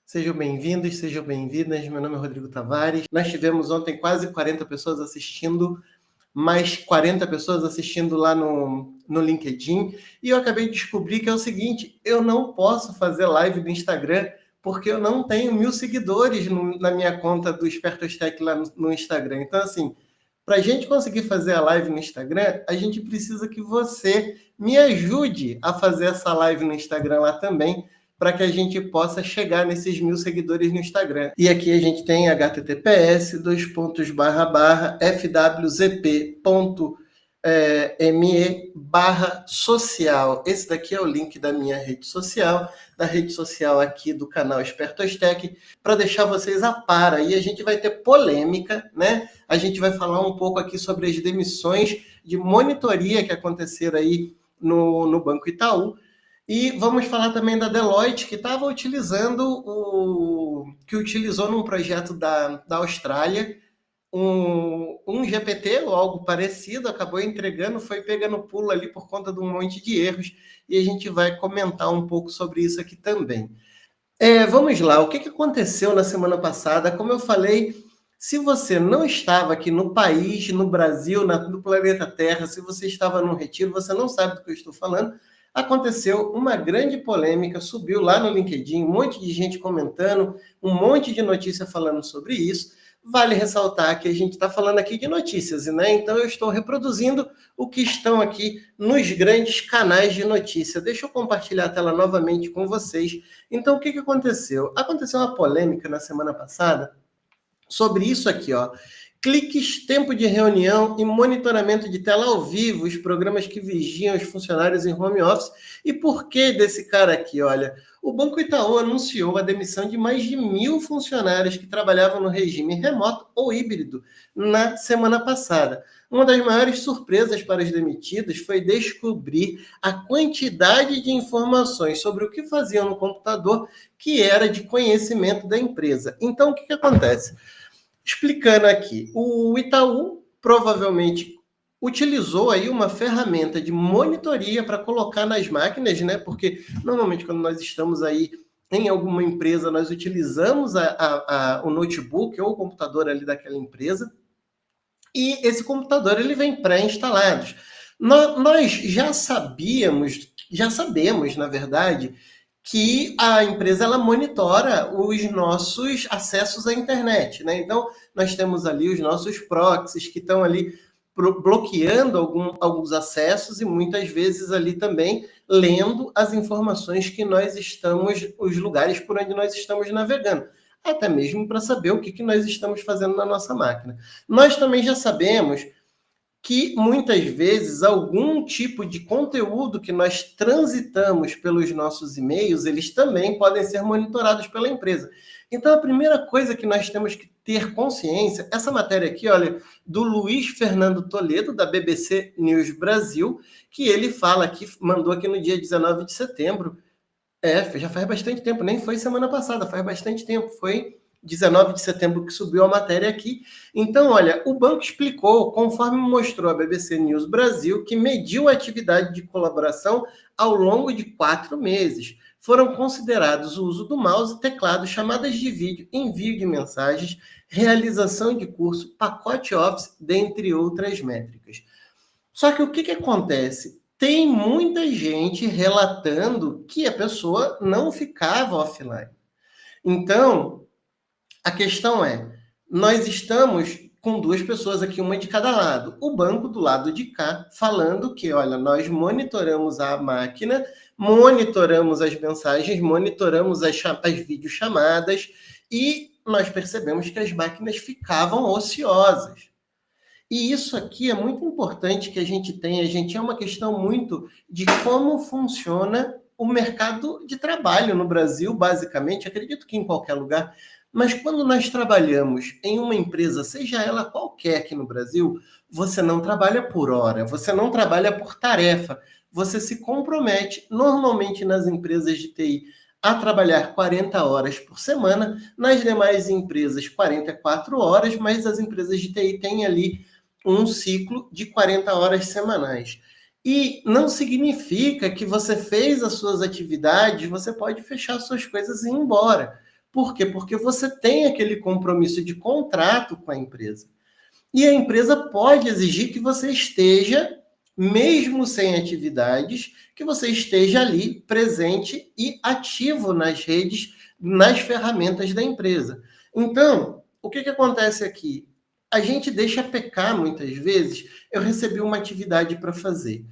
Sejam bem-vindos, sejam bem-vindas. Meu nome é Rodrigo Tavares. Nós tivemos ontem quase 40 pessoas assistindo, mais 40 pessoas assistindo lá no LinkedIn. E eu acabei de descobrir que é o seguinte, eu não posso fazer live no Instagram porque eu não tenho 1.000 seguidores na minha conta do Espertostech lá no Instagram. Então, assim, para a gente conseguir fazer a live no Instagram, a gente precisa que você me ajude a fazer essa live no Instagram lá também, para que a gente possa chegar nesses 1.000 seguidores no Instagram. E aqui a gente tem https://fwzp.me/social. Esse daqui é o link da minha rede social, da rede social aqui do canal Espertostech, para deixar vocês a par. Aí a gente vai ter polêmica, né? A gente vai falar um pouco aqui sobre as demissões de monitoria que aconteceram aí no Banco Itaú. E vamos falar também da Deloitte, que estava que utilizou num projeto da Austrália um GPT ou algo parecido, acabou entregando, foi pegando pulo ali por conta de um monte de erros, e a gente vai comentar um pouco sobre isso aqui também. Vamos lá, o que aconteceu na semana passada? Como eu falei, se você não estava aqui no país, no Brasil, no planeta Terra, se você estava num retiro, você não sabe do que eu estou falando. Aconteceu uma grande polêmica, subiu lá no LinkedIn, um monte de gente comentando, um monte de notícia falando sobre isso. Vale ressaltar que a gente está falando aqui de notícias, né? Então eu estou reproduzindo o que estão aqui nos grandes canais de notícia. Deixa eu compartilhar a tela novamente com vocês. Então, o que aconteceu? Aconteceu uma polêmica na semana passada sobre isso aqui, ó. Cliques, tempo de reunião e monitoramento de tela ao vivo, os programas que vigiam os funcionários em home office. E por que desse cara aqui? Olha, o Banco Itaú anunciou a demissão de mais de 1.000 funcionários que trabalhavam no regime remoto ou híbrido na semana passada. Uma das maiores surpresas para os demitidos foi descobrir a quantidade de informações sobre o que faziam no computador que era de conhecimento da empresa. Então, o que acontece? Explicando aqui, o Itaú provavelmente utilizou aí uma ferramenta de monitoria para colocar nas máquinas, né? Porque normalmente quando nós estamos aí em alguma empresa, nós utilizamos o notebook ou o computador ali daquela empresa, e esse computador ele vem pré-instalado. Nós já sabemos, na verdade, que a empresa ela monitora os nossos acessos à internet, né? Então, nós temos ali os nossos proxies que estão ali bloqueando alguns acessos e muitas vezes ali também lendo as informações que nós estamos, os lugares por onde nós estamos navegando, até mesmo para saber o que nós estamos fazendo na nossa máquina. Nós também já sabemos que muitas vezes algum tipo de conteúdo que nós transitamos pelos nossos e-mails, eles também podem ser monitorados pela empresa. Então, a primeira coisa que nós temos que ter consciência, essa matéria aqui, olha, do Luiz Fernando Toledo, da BBC News Brasil, que ele fala aqui, mandou aqui no dia 19 de setembro, já faz bastante tempo, nem foi semana passada, faz bastante tempo, foi 19 de setembro que subiu a matéria aqui. Então, olha, o banco explicou, conforme mostrou a BBC News Brasil, que mediu a atividade de colaboração ao longo de 4 meses. Foram considerados o uso do mouse, teclado, chamadas de vídeo, envio de mensagens, realização de curso, pacote Office, dentre outras métricas. Só que o que acontece? Tem muita gente relatando que a pessoa não ficava offline. Então, a questão é, nós estamos com 2 pessoas aqui, uma de cada lado. O banco do lado de cá falando que, olha, nós monitoramos a máquina, monitoramos as mensagens, monitoramos as videochamadas e nós percebemos que as máquinas ficavam ociosas. E isso aqui é muito importante que a gente tenha, gente, é uma questão muito de como funciona o mercado de trabalho no Brasil, basicamente, acredito que em qualquer lugar, mas quando nós trabalhamos em uma empresa, seja ela qualquer aqui no Brasil, você não trabalha por hora, você não trabalha por tarefa, você se compromete, normalmente nas empresas de TI, a trabalhar 40 horas por semana, nas demais empresas 44 horas, mas as empresas de TI têm ali um ciclo de 40 horas semanais. E não significa que você fez as suas atividades, você pode fechar suas coisas e ir embora. Por quê? Porque você tem aquele compromisso de contrato com a empresa. E a empresa pode exigir que você esteja, mesmo sem atividades, que você esteja ali presente e ativo nas redes, nas ferramentas da empresa. Então, o que acontece aqui? A gente deixa pecar muitas vezes. Eu recebi uma atividade para fazer.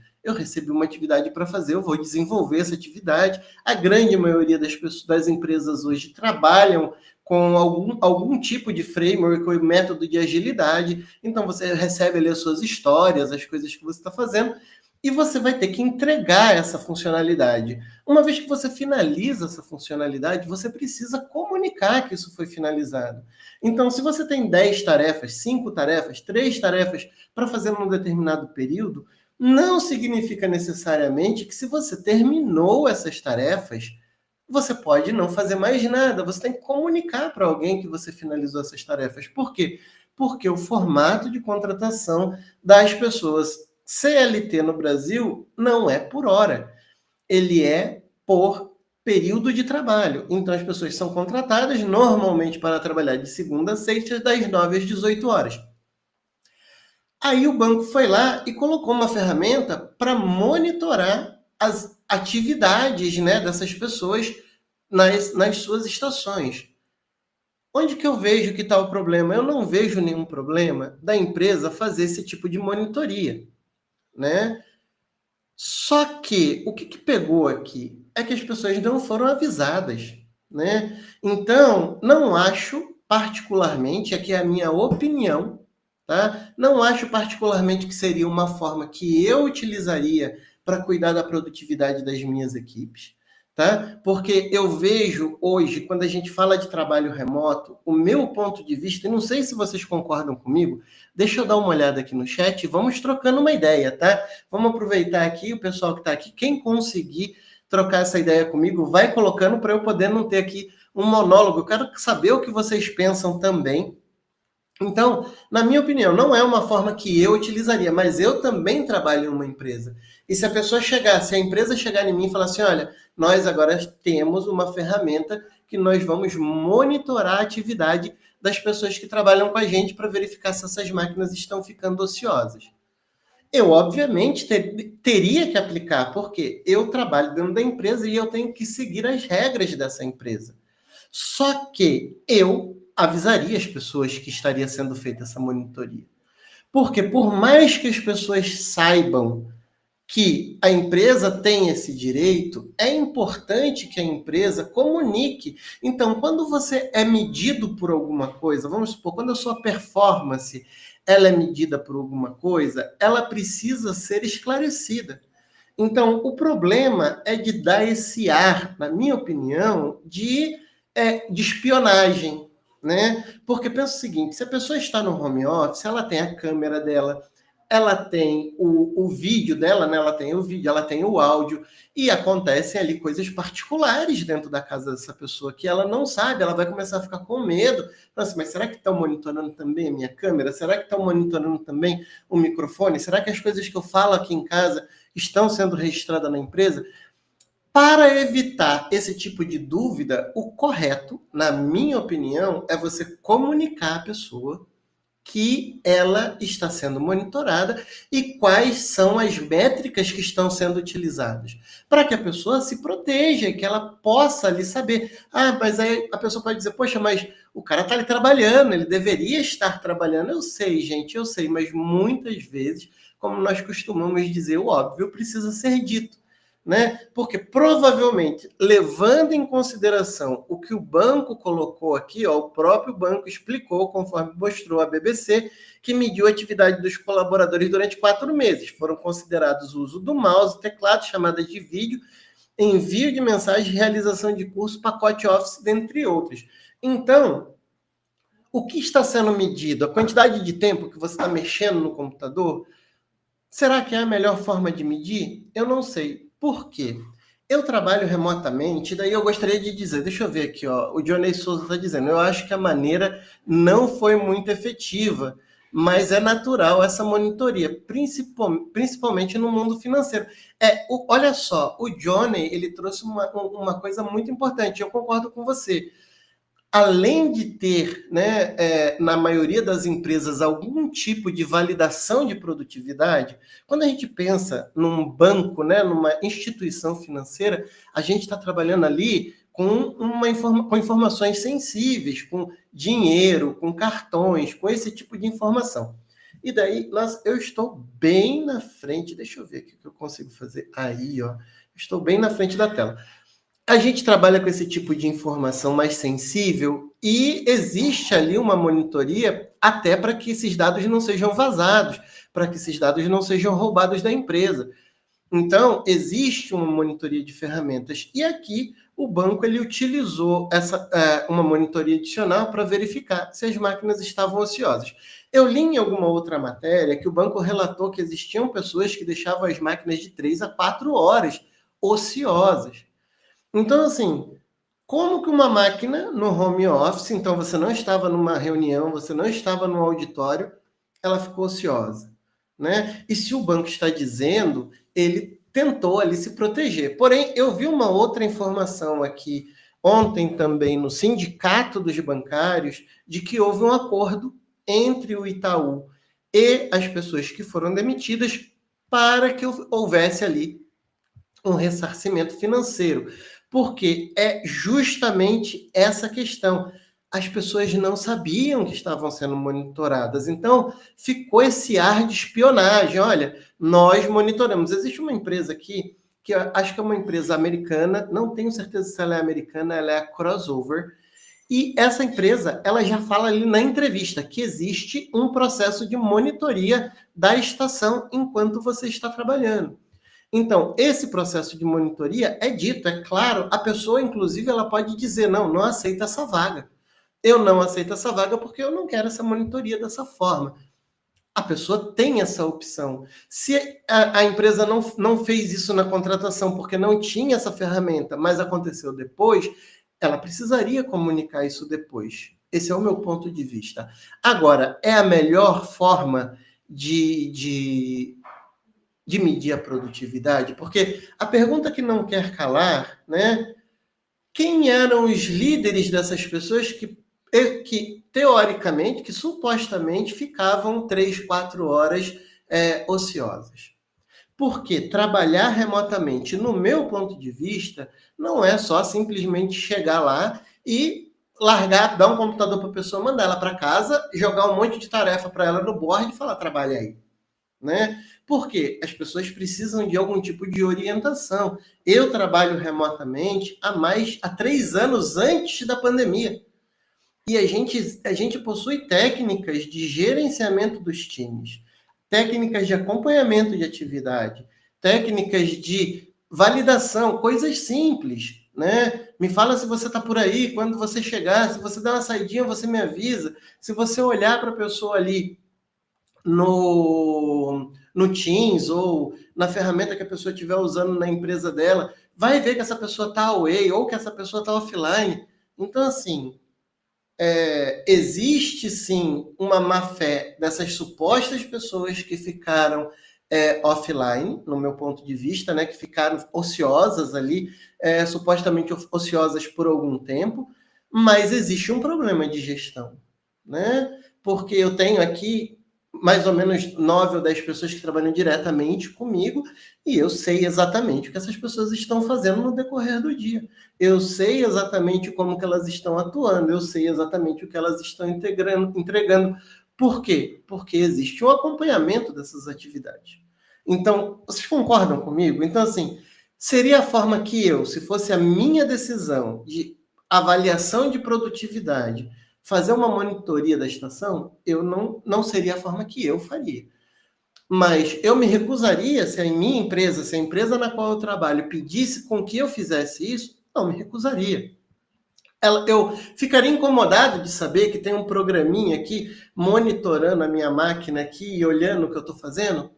Eu vou desenvolver essa atividade. A grande maioria das pessoas, das empresas hoje trabalham com algum tipo de framework ou método de agilidade. Então, você recebe ali as suas histórias, as coisas que você está fazendo, e você vai ter que entregar essa funcionalidade. Uma vez que você finaliza essa funcionalidade, você precisa comunicar que isso foi finalizado. Então, se você tem 10 tarefas, 5 tarefas, 3 tarefas para fazer num determinado período, não significa necessariamente que se você terminou essas tarefas, você pode não fazer mais nada. Você tem que comunicar para alguém que você finalizou essas tarefas. Por quê? Porque o formato de contratação das pessoas CLT no Brasil não é por hora. Ele é por período de trabalho. Então, as pessoas são contratadas normalmente para trabalhar de segunda a sexta, das 9 às 18 horas. Aí o banco foi lá e colocou uma ferramenta para monitorar as atividades, né, dessas pessoas nas suas estações. Onde que eu vejo que está o problema? Eu não vejo nenhum problema da empresa fazer esse tipo de monitoria, né? Só que o que pegou aqui é que as pessoas não foram avisadas, né? Então, não acho particularmente, aqui é a minha opinião, tá? Não acho particularmente que seria uma forma que eu utilizaria para cuidar da produtividade das minhas equipes, tá? Porque eu vejo hoje, quando a gente fala de trabalho remoto, o meu ponto de vista, e não sei se vocês concordam comigo, deixa eu dar uma olhada aqui no chat e vamos trocando uma ideia, tá? Vamos aproveitar aqui, o pessoal que está aqui, quem conseguir trocar essa ideia comigo, vai colocando para eu poder não ter aqui um monólogo. Eu quero saber o que vocês pensam também. Então, na minha opinião, não é uma forma que eu utilizaria, mas eu também trabalho em uma empresa. E se a pessoa chegar, se a empresa chegar em mim e falar assim, olha, nós agora temos uma ferramenta que nós vamos monitorar a atividade das pessoas que trabalham com a gente para verificar se essas máquinas estão ficando ociosas. Eu, obviamente, teria que aplicar, porque eu trabalho dentro da empresa e eu tenho que seguir as regras dessa empresa. Só que eu avisaria as pessoas que estaria sendo feita essa monitoria. Porque por mais que as pessoas saibam que a empresa tem esse direito, é importante que a empresa comunique. Então, quando você é medido por alguma coisa, vamos supor, quando a sua performance ela é medida por alguma coisa, ela precisa ser esclarecida. Então, o problema é de dar esse ar, na minha opinião, de espionagem, né? Porque pensa o seguinte, se a pessoa está no home office, ela tem a câmera dela, ela tem o vídeo dela, né? Ela tem o vídeo, ela tem o áudio, e acontecem ali coisas particulares dentro da casa dessa pessoa que ela não sabe, ela vai começar a ficar com medo. Nossa, mas será que estão monitorando também a minha câmera? Será que estão monitorando também o microfone? Será que as coisas que eu falo aqui em casa estão sendo registradas na empresa? Para evitar esse tipo de dúvida, o correto, na minha opinião, é você comunicar à pessoa que ela está sendo monitorada e quais são as métricas que estão sendo utilizadas, para que a pessoa se proteja, que ela possa ali saber. Ah, mas aí a pessoa pode dizer, poxa, mas o cara está ali trabalhando, ele deveria estar trabalhando. Eu sei, gente, eu sei, mas muitas vezes, como nós costumamos dizer, o óbvio precisa ser dito. Né? Porque provavelmente, levando em consideração o que o banco colocou aqui, ó, o próprio banco explicou, conforme mostrou a BBC, que mediu a atividade dos colaboradores durante 4 meses. Foram considerados o uso do mouse, teclado, chamadas de vídeo, envio de mensagem, realização de curso, pacote Office, dentre outros. Então, o que está sendo medido? A quantidade de tempo que você está mexendo no computador? Será que é a melhor forma de medir? Eu não sei. Por quê? Eu trabalho remotamente, daí eu gostaria de dizer, deixa eu ver aqui, ó, o Johnny Souza está dizendo, eu acho que a maneira não foi muito efetiva, mas é natural essa monitoria, principalmente no mundo financeiro. Olha só, o Johnny, ele trouxe uma coisa muito importante, eu concordo com você. além de ter, né, na maioria das empresas, algum tipo de validação de produtividade, quando a gente pensa num banco, né, numa instituição financeira, a gente está trabalhando ali com informações sensíveis, com dinheiro, com cartões, com esse tipo de informação. E daí, eu estou bem na frente, deixa eu ver aqui o que eu consigo fazer. Aí, ó, estou bem na frente da tela. A gente trabalha com esse tipo de informação mais sensível e existe ali uma monitoria até para que esses dados não sejam vazados, para que esses dados não sejam roubados da empresa. Então, existe uma monitoria de ferramentas. E aqui, o banco ele utilizou uma monitoria adicional para verificar se as máquinas estavam ociosas. Eu li em alguma outra matéria que o banco relatou que existiam pessoas que deixavam as máquinas de 3 a 4 horas ociosas. Então, assim, como que uma máquina no home office, então você não estava numa reunião, você não estava no auditório, ela ficou ociosa, né? E se o banco está dizendo, ele tentou ali se proteger. Porém, eu vi uma outra informação aqui ontem também no Sindicato dos Bancários de que houve um acordo entre o Itaú e as pessoas que foram demitidas para que houvesse ali um ressarcimento financeiro, porque é justamente essa questão. As pessoas não sabiam que estavam sendo monitoradas, então ficou esse ar de espionagem. Olha, nós monitoramos. Existe uma empresa aqui, que eu acho que é uma empresa americana, não tenho certeza se ela é americana, ela é a Crossover, e essa empresa, ela já fala ali na entrevista que existe um processo de monitoria da estação enquanto você está trabalhando. Então, esse processo de monitoria é dito, é claro, a pessoa, inclusive, ela pode dizer, não aceito essa vaga. Eu não aceito essa vaga porque eu não quero essa monitoria dessa forma. A pessoa tem essa opção. Se a empresa não fez isso na contratação porque não tinha essa ferramenta, mas aconteceu depois, ela precisaria comunicar isso depois. Esse é o meu ponto de vista. Agora, é a melhor forma de medir a produtividade? Porque a pergunta que não quer calar, né? Quem eram os líderes dessas pessoas que teoricamente, que supostamente ficavam 3, 4 horas ociosas? Porque trabalhar remotamente, no meu ponto de vista, não é só simplesmente chegar lá e largar, dar um computador para a pessoa, mandar ela para casa, jogar um monte de tarefa para ela no board e falar, trabalha aí. Né? Porque as pessoas precisam de algum tipo de orientação. Eu trabalho remotamente há 3 anos antes da pandemia. E a gente possui técnicas de gerenciamento dos times, técnicas de acompanhamento de atividade, técnicas de validação, coisas simples, né? Me fala se você está por aí, quando você chegar, se você dar uma saidinha, você me avisa. Se você olhar para a pessoa ali no Teams ou na ferramenta que a pessoa estiver usando na empresa dela, vai ver que essa pessoa está away ou que essa pessoa está offline. Então, assim, existe sim uma má-fé dessas supostas pessoas que ficaram offline, no meu ponto de vista, né, que ficaram ociosas ali, supostamente ociosas por algum tempo, mas existe um problema de gestão, né? Porque eu tenho aqui mais ou menos 9 ou 10 pessoas que trabalham diretamente comigo e eu sei exatamente o que essas pessoas estão fazendo no decorrer do dia. Eu sei exatamente como que elas estão atuando, eu sei exatamente o que elas estão entregando. Por quê? Porque existe um acompanhamento dessas atividades. Então, vocês concordam comigo? Então, assim, seria a forma que eu, se fosse a minha decisão de avaliação de produtividade, fazer uma monitoria da estação, eu não seria a forma que eu faria. Mas eu me recusaria se a minha empresa, se a empresa na qual eu trabalho pedisse com que eu fizesse isso, não me recusaria. Eu ficaria incomodado de saber que tem um programinha aqui monitorando a minha máquina aqui e olhando o que eu estou fazendo?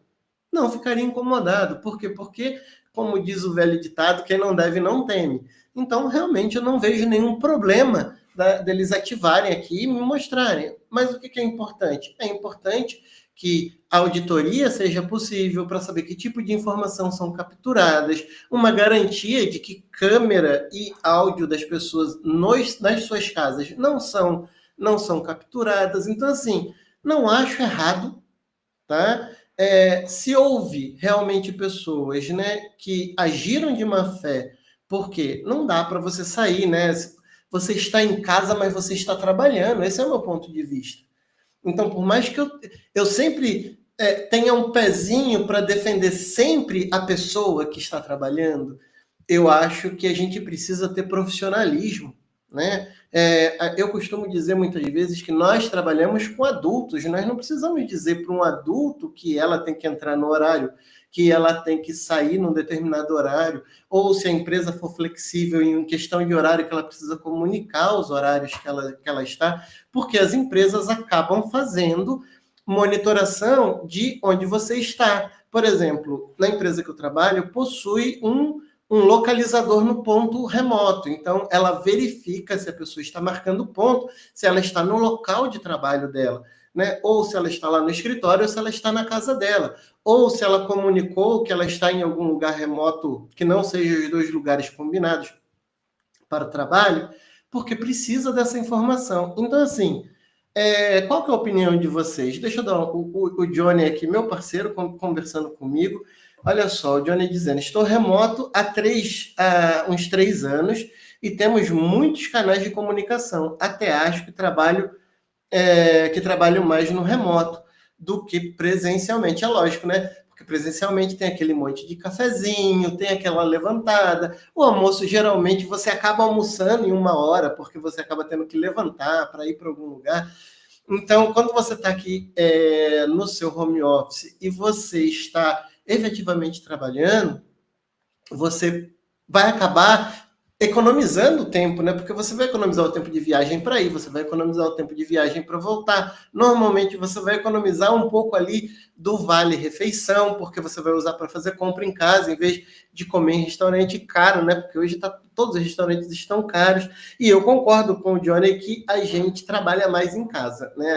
Não, ficaria incomodado. Por quê? Porque, como diz o velho ditado, quem não deve não teme. Então, realmente, eu não vejo nenhum problema deles ativarem aqui e me mostrarem. Mas o que é importante? É importante que a auditoria seja possível, para saber que tipo de informação são capturadas, uma garantia de que câmera e áudio das pessoas nas suas casas não são capturadas. Então, assim, não acho errado, tá? Se houve realmente pessoas, né, que agiram de má fé, porque não dá para você sair, né? Você está em casa, mas você está trabalhando. Esse é o meu ponto de vista. Então, por mais que eu sempre tenha um pezinho para defender sempre a pessoa que está trabalhando, eu acho que a gente precisa ter profissionalismo, né? Eu costumo dizer muitas vezes que nós trabalhamos com adultos, nós não precisamos dizer para um adulto que ela tem que entrar no horário, que ela tem que sair num determinado horário, ou se a empresa for flexível em questão de horário, que ela precisa comunicar os horários que ela está, porque as empresas acabam fazendo monitoração de onde você está. Por exemplo, na empresa que eu trabalho, possui um localizador no ponto remoto. Então, ela verifica se a pessoa está marcando ponto, se ela está no local de trabalho dela, né? Ou se ela está lá no escritório, ou se ela está na casa dela. Ou se ela comunicou que ela está em algum lugar remoto que não seja os dois lugares combinados para o trabalho, porque precisa dessa informação. Então, assim, qual que é a opinião de vocês? Deixa eu dar o Johnny aqui, meu parceiro, conversando comigo. Olha só, o Johnny dizendo, estou remoto há uns 3 anos e temos muitos canais de comunicação. Até acho que trabalho mais no remoto do que presencialmente. É lógico, né? Porque presencialmente tem aquele monte de cafezinho, tem aquela levantada. O almoço, geralmente, você acaba almoçando em 1 hora, porque você acaba tendo que levantar para ir para algum lugar. Então, quando você está aqui no seu home office e você está efetivamente trabalhando, você vai acabar economizando tempo, né? Porque você vai economizar o tempo de viagem para ir, você vai economizar o tempo de viagem para voltar. Normalmente você vai economizar um pouco ali do vale refeição, porque você vai usar para fazer compra em casa, em vez de comer em restaurante caro, né? Porque hoje todos os restaurantes estão caros. E eu concordo com o Johnny que a gente trabalha mais em casa, né?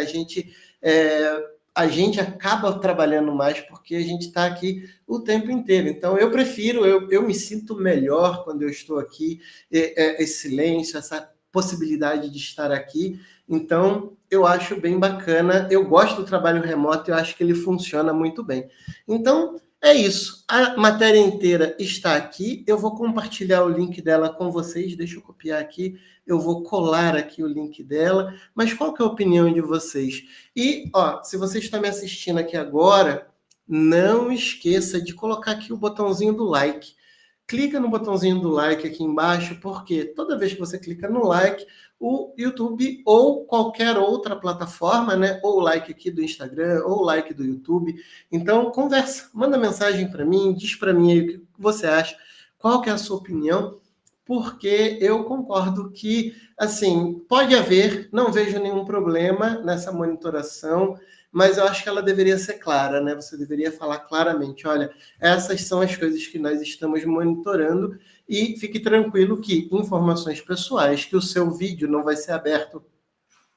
A gente acaba trabalhando mais porque a gente está aqui o tempo inteiro. Então, eu me sinto melhor quando eu estou aqui, esse silêncio, essa possibilidade de estar aqui. Então, eu acho bem bacana. Eu gosto do trabalho remoto, eu acho que ele funciona muito bem. Então, é isso. A matéria inteira está aqui. Eu vou compartilhar o link dela com vocês. Deixa eu copiar aqui. Eu vou colar aqui o link dela. Mas qual que é a opinião de vocês? E, se você está me assistindo aqui agora, não esqueça de colocar aqui o botãozinho do like. Clica no botãozinho do like aqui embaixo, porque toda vez que você clica no like, o YouTube ou qualquer outra plataforma, né, ou o like aqui do Instagram, ou o like do YouTube, então conversa, manda mensagem para mim, diz para mim aí o que você acha, qual que é a sua opinião, porque eu concordo que, assim, pode haver, não vejo nenhum problema nessa monitoração, mas eu acho que ela deveria ser clara, né? Você deveria falar claramente, olha, essas são as coisas que nós estamos monitorando e fique tranquilo que informações pessoais, que o seu vídeo não vai ser aberto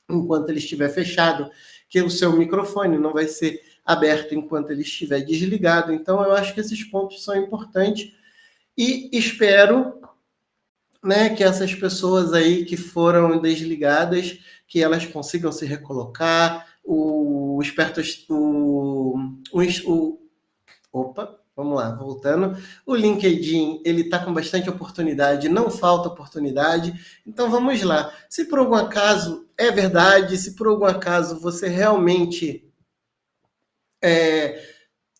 enquanto ele estiver fechado, que o seu microfone não vai ser aberto enquanto ele estiver desligado. Então, eu acho que esses pontos são importantes e espero, né, que essas pessoas aí que foram desligadas, que elas consigam se recolocar, opa, vamos lá, voltando. O LinkedIn, ele está com bastante oportunidade, não falta oportunidade. Então, vamos lá. Se por algum acaso é verdade, se por algum acaso você realmente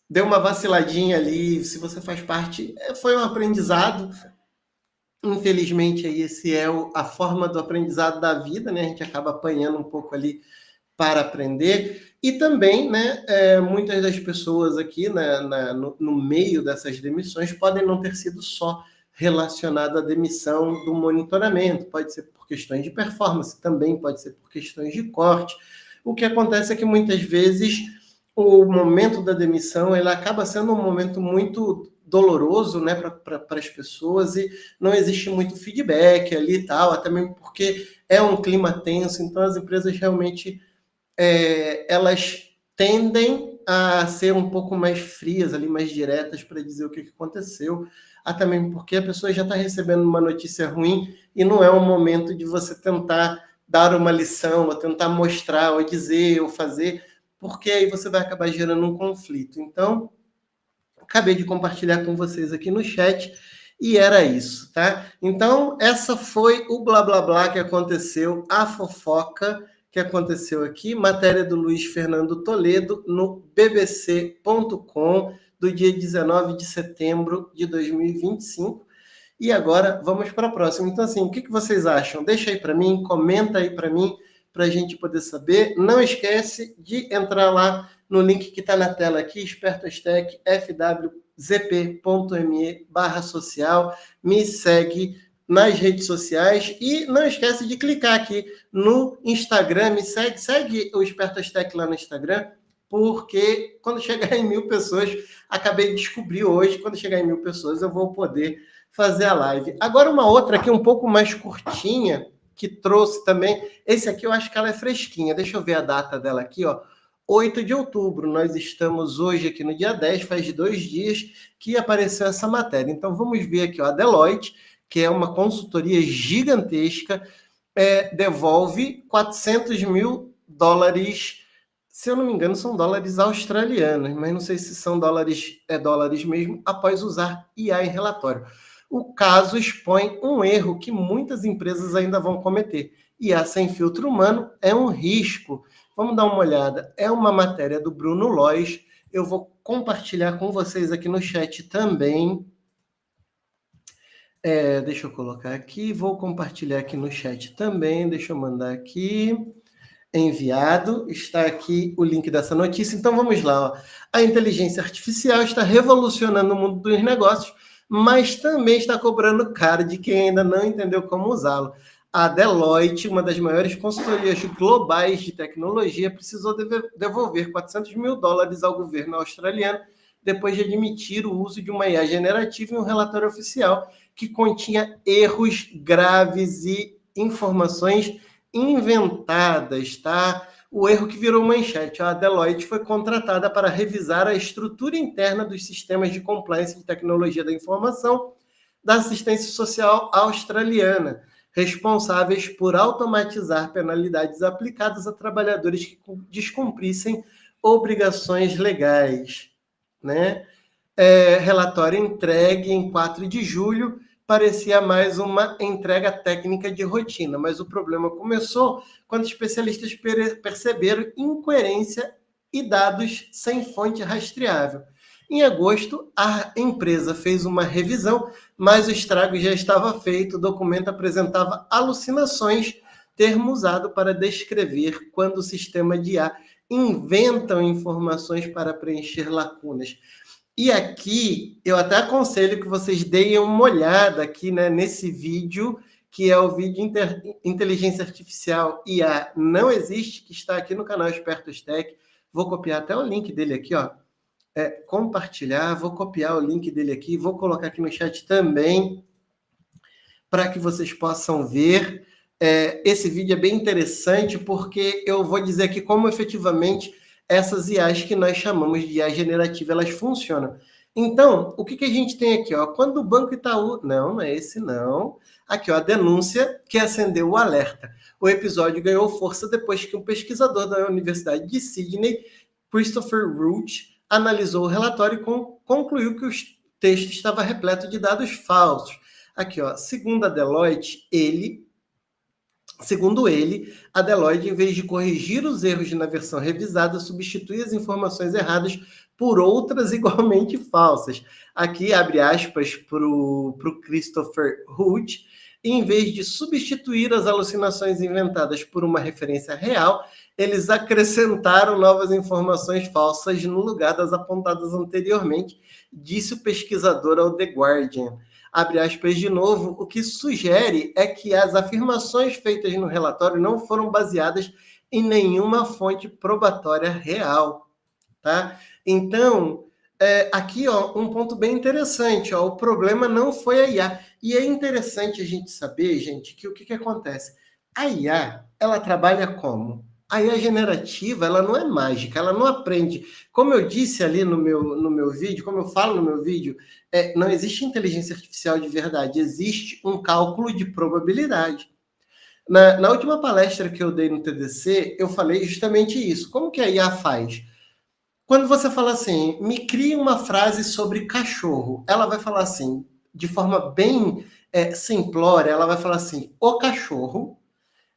deu uma vaciladinha ali, se você faz parte, foi um aprendizado. Infelizmente, aí, esse é a forma do aprendizado da vida, né? A gente acaba apanhando um pouco ali para aprender. E também, né, muitas das pessoas aqui no meio dessas demissões podem não ter sido só relacionado à demissão do monitoramento, pode ser por questões de performance, também pode ser por questões de corte. O que acontece é que muitas vezes o momento da demissão ele acaba sendo um momento muito doloroso, né, para as pessoas e não existe muito feedback ali e tal, até mesmo porque é um clima tenso, então as empresas realmente elas tendem a ser um pouco mais frias, ali, mais diretas para dizer o que aconteceu, até mesmo porque a pessoa já está recebendo uma notícia ruim e não é um momento de você tentar dar uma lição, ou tentar mostrar, ou dizer, ou fazer, porque aí você vai acabar gerando um conflito. Então, acabei de compartilhar com vocês aqui no chat e era isso, tá? Então, essa foi o blá blá blá que aconteceu, a fofoca que aconteceu aqui, matéria do Luiz Fernando Toledo no bbc.com do dia 19 de setembro de 2025. E agora vamos para a próxima. Então, assim, o que vocês acham? Deixa aí para mim, comenta aí para mim, para a gente poder saber. Não esquece de entrar lá no link que está na tela aqui, espertostech, fwzp.me/social. Me segue nas redes sociais e não esquece de clicar aqui no Instagram, me segue o Espertostech lá no Instagram, porque quando chegar em 1.000 pessoas, acabei de descobrir hoje, quando chegar em 1.000 pessoas eu vou poder fazer a live. Agora uma outra aqui um pouco mais curtinha, que trouxe também, esse aqui eu acho que ela é fresquinha, deixa eu ver a data dela aqui, ó, 8 de outubro, nós estamos hoje aqui no dia 10, faz 2 dias que apareceu essa matéria. Então vamos ver aqui, ó, a Deloitte, que é uma consultoria gigantesca, devolve 400 mil dólares, se eu não me engano são dólares australianos, mas não sei se são dólares mesmo, após usar IA em relatório. O caso expõe um erro que muitas empresas ainda vão cometer. IA sem filtro humano é um risco. Vamos dar uma olhada. É uma matéria do Bruno Lois. Eu vou compartilhar com vocês aqui no chat também. Deixa eu colocar aqui. Vou compartilhar aqui no chat também. Deixa eu mandar aqui. Enviado. Está aqui o link dessa notícia. Então vamos lá. Ó. A inteligência artificial está revolucionando o mundo dos negócios, mas também está cobrando caro de quem ainda não entendeu como usá-lo. A Deloitte, uma das maiores consultorias globais de tecnologia, precisou devolver 400 mil dólares ao governo australiano depois de admitir o uso de uma IA generativa em um relatório oficial que continha erros graves e informações inventadas, tá? O erro que virou manchete. A Deloitte foi contratada para revisar a estrutura interna dos sistemas de compliance de tecnologia da informação da assistência social australiana, responsáveis por automatizar penalidades aplicadas a trabalhadores que descumprissem obrigações legais, né? Relatório entregue em 4 de julho, parecia mais uma entrega técnica de rotina, mas o problema começou quando especialistas perceberam incoerência e dados sem fonte rastreável. Em agosto, a empresa fez uma revisão, mas o estrago já estava feito. O documento apresentava alucinações, termo usado para descrever quando o sistema de IA inventa informações para preencher lacunas. E aqui, eu até aconselho que vocês deem uma olhada aqui, né, nesse vídeo, que é o vídeo Inteligência Artificial IA Não Existe, que está aqui no canal Espertostech. Vou copiar até o link dele aqui, ó. Compartilhar, vou copiar o link dele aqui, vou colocar aqui no chat também, para que vocês possam ver. Esse vídeo é bem interessante, porque eu vou dizer aqui como efetivamente essas IAs que nós chamamos de IA generativa, elas funcionam. Então, o que a gente tem aqui? Ó? Quando o Banco Itaú... Não é esse não. Aqui, ó, a denúncia que acendeu o alerta. O episódio ganhou força depois que um pesquisador da Universidade de Sydney, Christopher Root, analisou o relatório e concluiu que o texto estava repleto de dados falsos. Aqui, ó, segundo a Deloitte, Segundo ele, a Deloitte, em vez de corrigir os erros na versão revisada, substitui as informações erradas por outras igualmente falsas. Aqui, abre aspas para o Christopher Root, em vez de substituir as alucinações inventadas por uma referência real, eles acrescentaram novas informações falsas no lugar das apontadas anteriormente, disse o pesquisador ao The Guardian. Abre aspas de novo, o que sugere é que as afirmações feitas no relatório não foram baseadas em nenhuma fonte probatória real, tá? Então, aqui, ó, um ponto bem interessante, ó, o problema não foi a IA. E é interessante a gente saber, gente, que o que acontece? A IA, ela trabalha como? Aí a generativa, ela não é mágica, ela não aprende. Como eu disse ali no meu vídeo, como eu falo no meu vídeo, não existe inteligência artificial de verdade, existe um cálculo de probabilidade. Na última palestra que eu dei no TDC, eu falei justamente isso. Como que a IA faz? Quando você fala assim, me crie uma frase sobre cachorro, ela vai falar assim, de forma bem simplória, ela vai falar assim, o cachorro.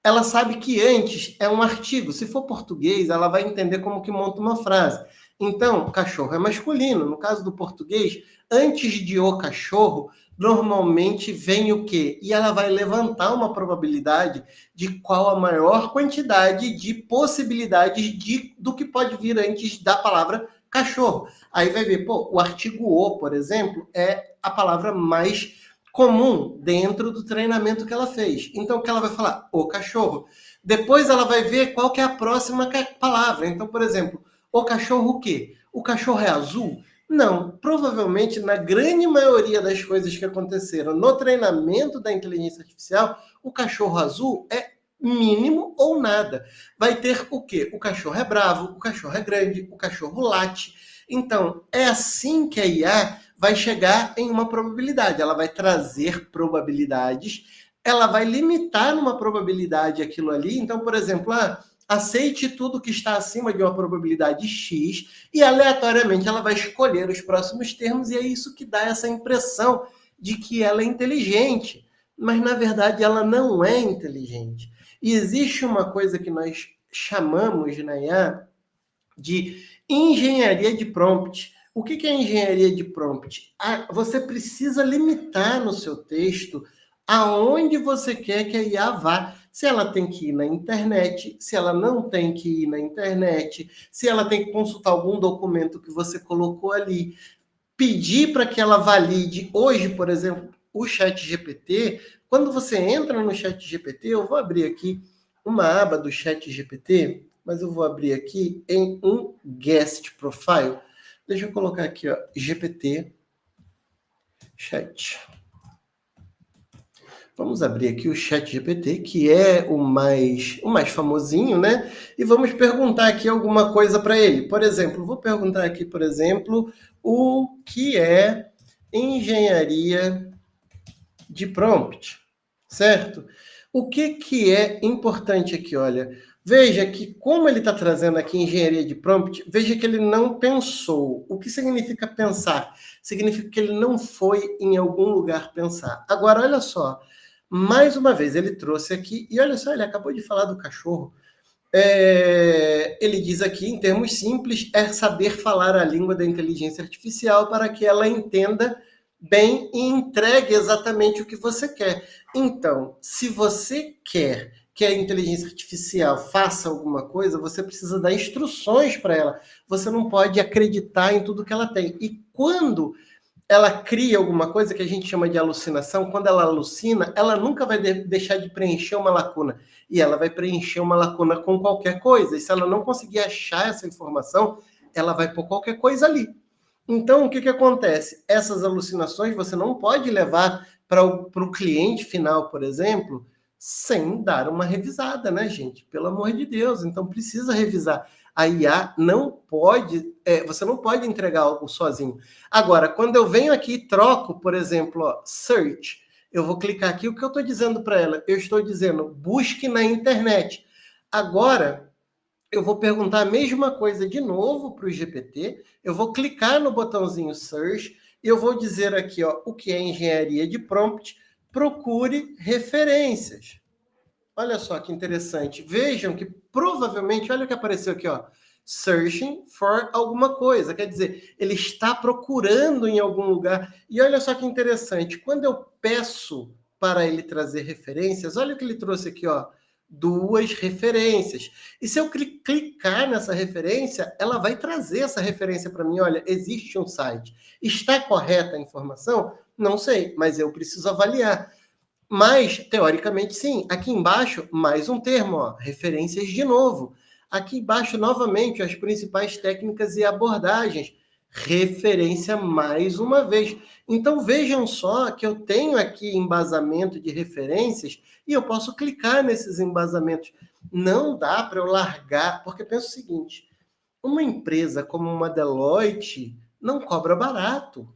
Ela sabe que antes é um artigo. Se for português, ela vai entender como que monta uma frase. Então, cachorro é masculino. No caso do português, antes de o cachorro, normalmente vem o quê? E ela vai levantar uma probabilidade de qual a maior quantidade de possibilidades do que pode vir antes da palavra cachorro. Aí vai ver, pô, o artigo o, por exemplo, é a palavra mais comum dentro do treinamento que ela fez. Então, o que ela vai falar? O cachorro. Depois ela vai ver qual que é a próxima palavra. Então, por exemplo, o cachorro o quê? O cachorro é azul? Não. Provavelmente, na grande maioria das coisas que aconteceram no treinamento da inteligência artificial, o cachorro azul é mínimo ou nada. Vai ter o quê? O cachorro é bravo, o cachorro é grande, o cachorro late. Então, é assim que a IA vai chegar em uma probabilidade. Ela vai trazer probabilidades, ela vai limitar numa probabilidade aquilo ali. Então, por exemplo, aceite tudo que está acima de uma probabilidade X e aleatoriamente ela vai escolher os próximos termos e é isso que dá essa impressão de que ela é inteligente. Mas, na verdade, ela não é inteligente. E existe uma coisa que nós chamamos na IA de engenharia de prompt. O que é engenharia de prompt? Você precisa limitar no seu texto aonde você quer que a IA vá. Se ela tem que ir na internet, se ela não tem que ir na internet, se ela tem que consultar algum documento que você colocou ali, pedir para que ela valide. Hoje, por exemplo, o ChatGPT, quando você entra no ChatGPT, eu vou abrir aqui uma aba do ChatGPT, mas eu vou abrir aqui em um guest profile. Deixa eu colocar aqui, ó, GPT Chat. Vamos abrir aqui o ChatGPT, que é o mais famosinho, né? E vamos perguntar aqui alguma coisa para ele. Por exemplo, vou perguntar aqui, por exemplo, o que é engenharia de prompt, certo? O que é importante aqui, olha? Veja que como ele está trazendo aqui engenharia de prompt, veja que ele não pensou. O que significa pensar? Significa que ele não foi em algum lugar pensar. Agora, olha só, mais uma vez ele trouxe aqui, e olha só, ele acabou de falar do cachorro. Ele diz aqui, em termos simples, é saber falar a língua da inteligência artificial para que ela entenda bem e entregue exatamente o que você quer. Então, se você quer que a inteligência artificial faça alguma coisa, você precisa dar instruções para ela. Você não pode acreditar em tudo que ela tem. E quando ela cria alguma coisa que a gente chama de alucinação, quando ela alucina, ela nunca vai deixar de preencher uma lacuna. E ela vai preencher uma lacuna com qualquer coisa. E se ela não conseguir achar essa informação, ela vai pôr qualquer coisa ali. Então, o que acontece? Essas alucinações você não pode levar para o cliente final, por exemplo, sem dar uma revisada, né, gente? Pelo amor de Deus. Então, precisa revisar. A IA não pode, você não pode entregar algo sozinho. Agora, quando eu venho aqui e troco, por exemplo, ó, search, eu vou clicar aqui, o que eu estou dizendo para ela? Eu estou dizendo, busque na internet. Agora, eu vou perguntar a mesma coisa de novo para o GPT, eu vou clicar no botãozinho Search, e eu vou dizer aqui, ó, o que é engenharia de prompt, procure referências. Olha só que interessante. Vejam que provavelmente, olha o que apareceu aqui, ó, searching for alguma coisa, quer dizer, ele está procurando em algum lugar. E olha só que interessante, quando eu peço para ele trazer referências, olha o que ele trouxe aqui, ó, 2 referências. E se eu clicar nessa referência, ela vai trazer essa referência para mim. Olha, existe um site. Está correta a informação? Não sei, mas eu preciso avaliar. Mas, teoricamente, sim. Aqui embaixo, mais um termo, ó, referências de novo. Aqui embaixo, novamente, as principais técnicas e abordagens. referência mais uma vez. Então, vejam só que eu tenho aqui embasamento de referências e eu posso clicar nesses embasamentos. Não dá para eu largar, porque penso o seguinte, uma empresa como uma Deloitte não cobra barato.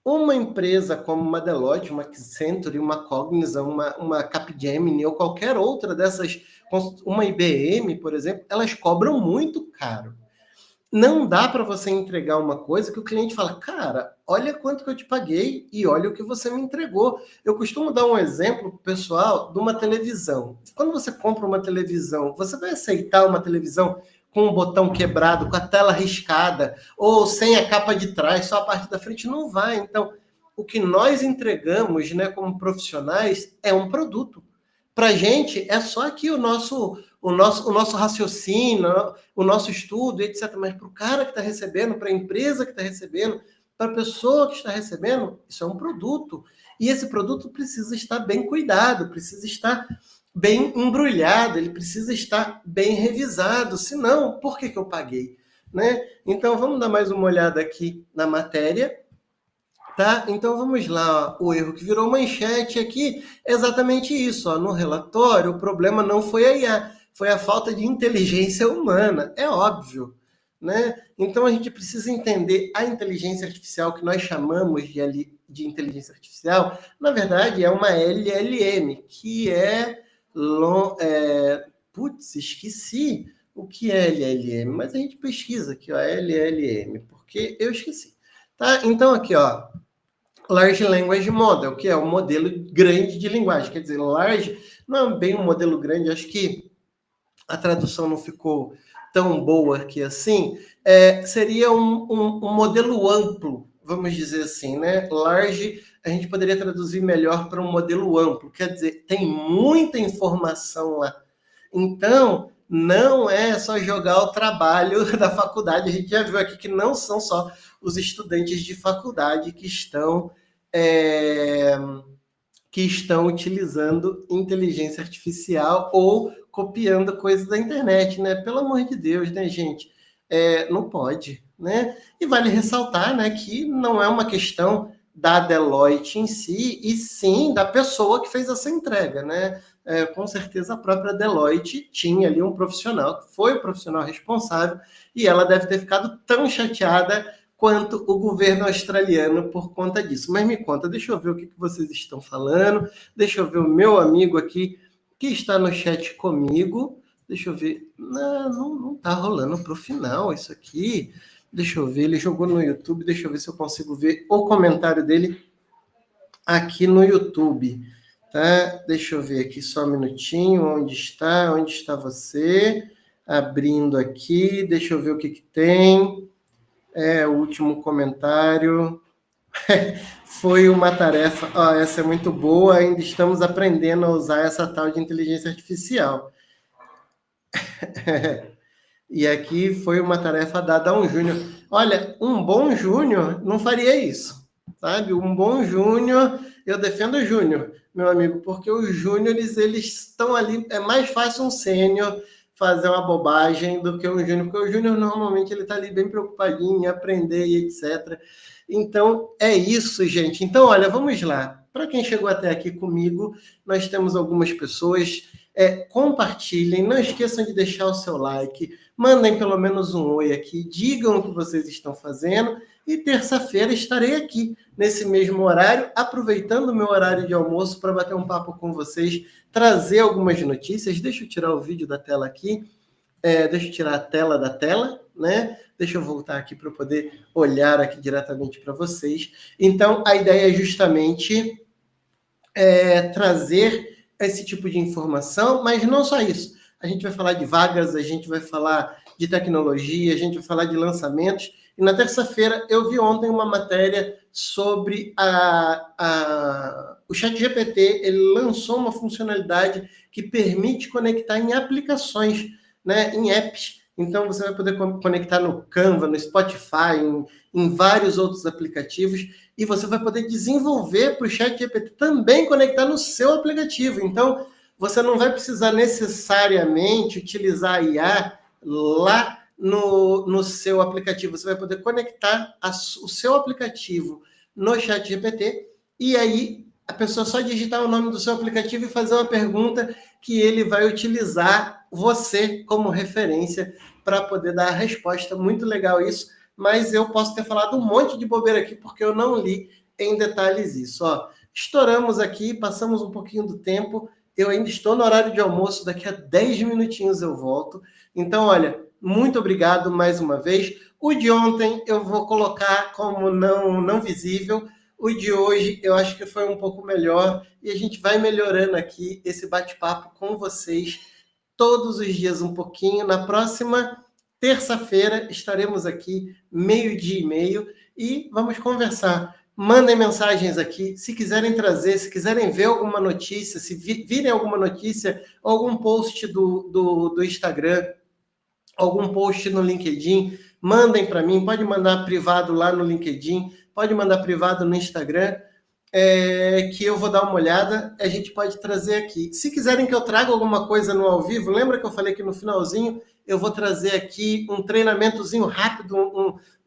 Uma empresa como uma Deloitte, uma Accenture, uma Cognizant, uma Capgemini ou qualquer outra dessas, uma IBM, por exemplo, elas cobram muito caro. Não dá para você entregar uma coisa que o cliente fala, cara, olha quanto que eu te paguei e olha o que você me entregou. Eu costumo dar um exemplo pessoal de uma televisão. Quando você compra uma televisão, você vai aceitar uma televisão com um botão quebrado, com a tela riscada, ou sem a capa de trás, só a parte da frente? Não vai. Então, o que nós entregamos, né, como profissionais é um produto. Para a gente, é só aqui o nosso raciocínio, o nosso estudo, etc. Mas para o cara que está recebendo, para a empresa que está recebendo, para a pessoa que está recebendo, isso é um produto. E esse produto precisa estar bem cuidado, precisa estar bem embrulhado, ele precisa estar bem revisado. Senão, por que eu paguei? Né? Então, vamos dar mais uma olhada aqui na matéria. Tá? Então vamos lá, ó. O erro que virou manchete aqui é exatamente isso. Ó. No relatório, o problema não foi a IA, foi a falta de inteligência humana. É óbvio. Né? Então a gente precisa entender a inteligência artificial que nós chamamos de inteligência artificial, na verdade é uma LLM, que putz, esqueci o que é LLM, mas a gente pesquisa aqui, ó, LLM, porque eu esqueci. Tá? Então aqui, ó, Large Language Model, que é um modelo grande de linguagem. Quer dizer, large não é bem um modelo grande, acho que a tradução não ficou tão boa aqui assim. Seria um modelo amplo, vamos dizer assim, né? Large, a gente poderia traduzir melhor para um modelo amplo. Quer dizer, tem muita informação lá. Então, não é só jogar o trabalho da faculdade. A gente já viu aqui que não são só os estudantes de faculdade que estão utilizando inteligência artificial ou copiando coisas da internet, né? Pelo amor de Deus, né, gente? Não pode, né? E vale ressaltar, né, que não é uma questão da Deloitte em si, e sim da pessoa que fez essa entrega, né? Com certeza a própria Deloitte tinha ali um profissional, que foi o profissional responsável, e ela deve ter ficado tão chateada quanto o governo australiano por conta disso. Mas me conta, deixa eu ver o que vocês estão falando, deixa eu ver o meu amigo aqui que está no chat comigo, deixa eu ver, não está rolando para o final isso aqui, deixa eu ver, ele jogou no YouTube, deixa eu ver se eu consigo ver o comentário dele aqui no YouTube, tá? Deixa eu ver aqui só um minutinho, onde está você? Abrindo aqui, deixa eu ver o que tem. O último comentário. Foi uma tarefa. Essa é muito boa, ainda estamos aprendendo a usar essa tal de inteligência artificial. E aqui foi uma tarefa dada a um júnior. Olha, um bom júnior não faria isso, sabe? Um bom júnior, eu defendo o júnior, meu amigo, porque os júniores, eles estão ali, é mais fácil um sênior fazer uma bobagem do que um júnior, porque o júnior normalmente ele está ali bem preocupadinho em aprender e etc. Então, é isso, gente. Então, olha, vamos lá. Para quem chegou até aqui comigo, nós temos algumas pessoas. Compartilhem, não esqueçam de deixar o seu like, mandem pelo menos um oi aqui, digam o que vocês estão fazendo, e terça-feira estarei aqui, nesse mesmo horário, aproveitando o meu horário de almoço para bater um papo com vocês, trazer algumas notícias. Deixa eu tirar o vídeo da tela aqui, deixa eu tirar a tela da tela, né? Deixa eu voltar aqui para eu poder olhar aqui diretamente para vocês. Então, a ideia é justamente trazer esse tipo de informação, mas não só isso. A gente vai falar de vagas, a gente vai falar de tecnologia, a gente vai falar de lançamentos. E na terça-feira eu vi ontem uma matéria sobre o ChatGPT. Ele lançou uma funcionalidade que permite conectar em aplicações, né, em apps. Então você vai poder conectar no Canva, no Spotify, em vários outros aplicativos, e você vai poder desenvolver para o ChatGPT também conectar no seu aplicativo. Então, você não vai precisar necessariamente utilizar a IA lá no seu aplicativo. Você vai poder conectar o seu aplicativo no ChatGPT e aí a pessoa só digitar o nome do seu aplicativo e fazer uma pergunta que ele vai utilizar você como referência para poder dar a resposta. Muito legal isso, mas eu posso ter falado um monte de bobeira aqui porque eu não li em detalhes isso. Ó, estouramos aqui, passamos um pouquinho do tempo, eu ainda estou no horário de almoço, daqui a 10 minutinhos eu volto. Então, olha, muito obrigado mais uma vez. O de ontem eu vou colocar como não visível. O de hoje eu acho que foi um pouco melhor e a gente vai melhorando aqui esse bate-papo com vocês todos os dias um pouquinho. Na próxima terça-feira estaremos aqui, 12:30, e vamos conversar. Mandem mensagens aqui, se quiserem trazer, se quiserem ver alguma notícia, se virem alguma notícia, algum post do Instagram, algum post no LinkedIn, mandem para mim, pode mandar privado lá no LinkedIn, pode mandar privado no Instagram, que eu vou dar uma olhada, a gente pode trazer aqui. Se quiserem que eu traga alguma coisa no ao vivo, lembra que eu falei que no finalzinho eu vou trazer aqui um treinamentozinho rápido,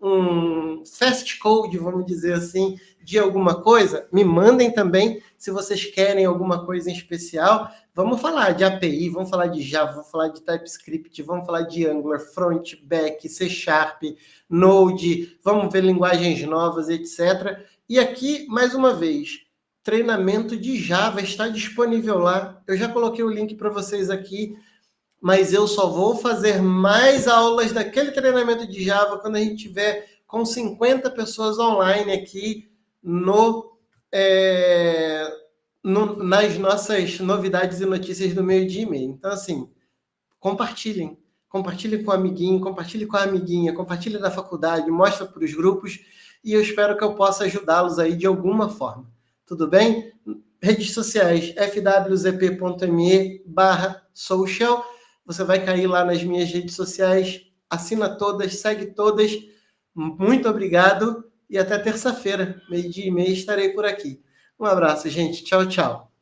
um fast code, vamos dizer assim, de alguma coisa? Me mandem também, se vocês querem alguma coisa em especial. Vamos falar de API, vamos falar de Java, vamos falar de TypeScript, vamos falar de Angular, Front, Back, C Sharp, Node, vamos ver linguagens novas, etc. E aqui, mais uma vez, treinamento de Java está disponível lá. Eu já coloquei o link para vocês aqui, mas eu só vou fazer mais aulas daquele treinamento de Java quando a gente tiver com 50 pessoas online aqui nas nossas novidades e notícias do meio-dia e meio. Então, assim, compartilhem. Compartilhem com o amiguinho, compartilhem com a amiguinha, compartilhem na faculdade, mostra para os grupos e eu espero que eu possa ajudá-los aí de alguma forma. Tudo bem? Redes sociais, fwzp.me/social. Você vai cair lá nas minhas redes sociais, assina todas, segue todas. Muito obrigado e até terça-feira, 12:30, estarei por aqui. Um abraço, gente. Tchau, tchau.